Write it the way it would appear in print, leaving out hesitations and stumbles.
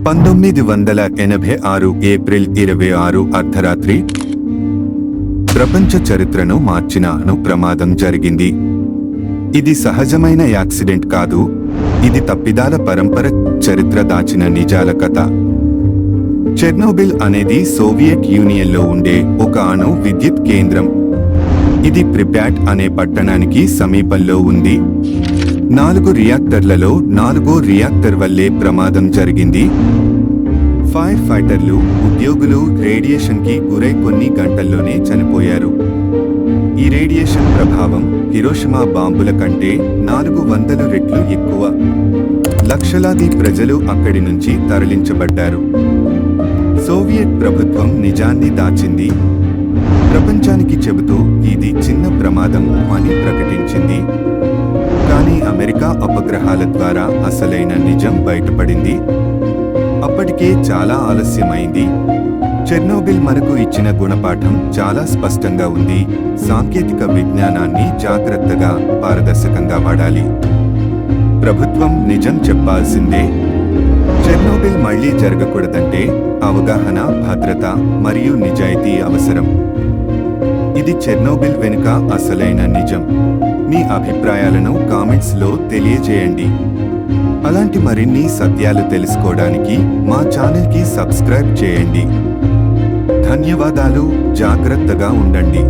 1986 April 26 అర్ధరాత్రి ప్రపంచ చరిత్రను మార్చిన అణు ప్రమాదం జరిగింది. ఇది సహజమైన యాక్సిడెంట్ కాదు, ఇది తప్పిదాల పరంపర, చరిత్ర దాచిన నిజాల కథ. చెర్నోబిల్ అనేది సోవియట్ యూనియన్లో ఉండే ఒక అణు విద్యుత్ కేంద్రం. ఇది ప్రిప్యాట్ అనే పట్టణానికి సమీపంలో ఉంది. 4 రియాక్టర్లలో 4వ రియాక్టర్ వల్లే ప్రమాదం జరిగింది. ఫైర్ ఫైటర్లు, ఉద్యోగులు రేడియేషన్కి గురై కొన్ని గంటల్లోనే చనిపోయారు. ఈ రేడియేషన్ ప్రభావం హిరోషిమా బాంబుల కంటే 400 రెట్లు ఎక్కువ. లక్షలాది ప్రజలు అక్కడి నుంచి తరలించబడ్డారు. సోవియట్ ప్రభుత్వం నిజాన్ని దాచింది. ప్రపంచానికి చెబుతూ ఇది చిన్న ప్రమాదం అని ప్రకటించింది. కానీ అమెరికా అపగ్రహాల ద్వారా అసలైన నిజం బయటపడింది. అప్పటికే చాలా ఆలస్యమైంది. చెర్నోబిల్ మనకు ఇచ్చిన గుణపాఠం చాలా స్పష్టంగా ఉంది. సాంకేతిక విజ్ఞానాన్ని జాగ్రత్తగా, పారదర్శకంగా వాడాలి. ప్రభుత్వం నిజం చెప్పాల్సిందే. చెర్నోబిల్ మళ్లీ జరగకూడదంటే అవగాహన, భద్రత మరియు నిజాయితీ అవసరం. ఇది చెర్నోబిల్ వెనుక అసలైన నిజం. మీ అభిప్రాయాలను కామెంట్స్లో తెలియజేయండి. అలాంటి మరిన్ని సత్యాలు తెలుసుకోవడానికి మా ఛానల్కి సబ్స్క్రైబ్ చేయండి. ధన్యవాదాలు. జాగ్రత్తగా ఉండండి.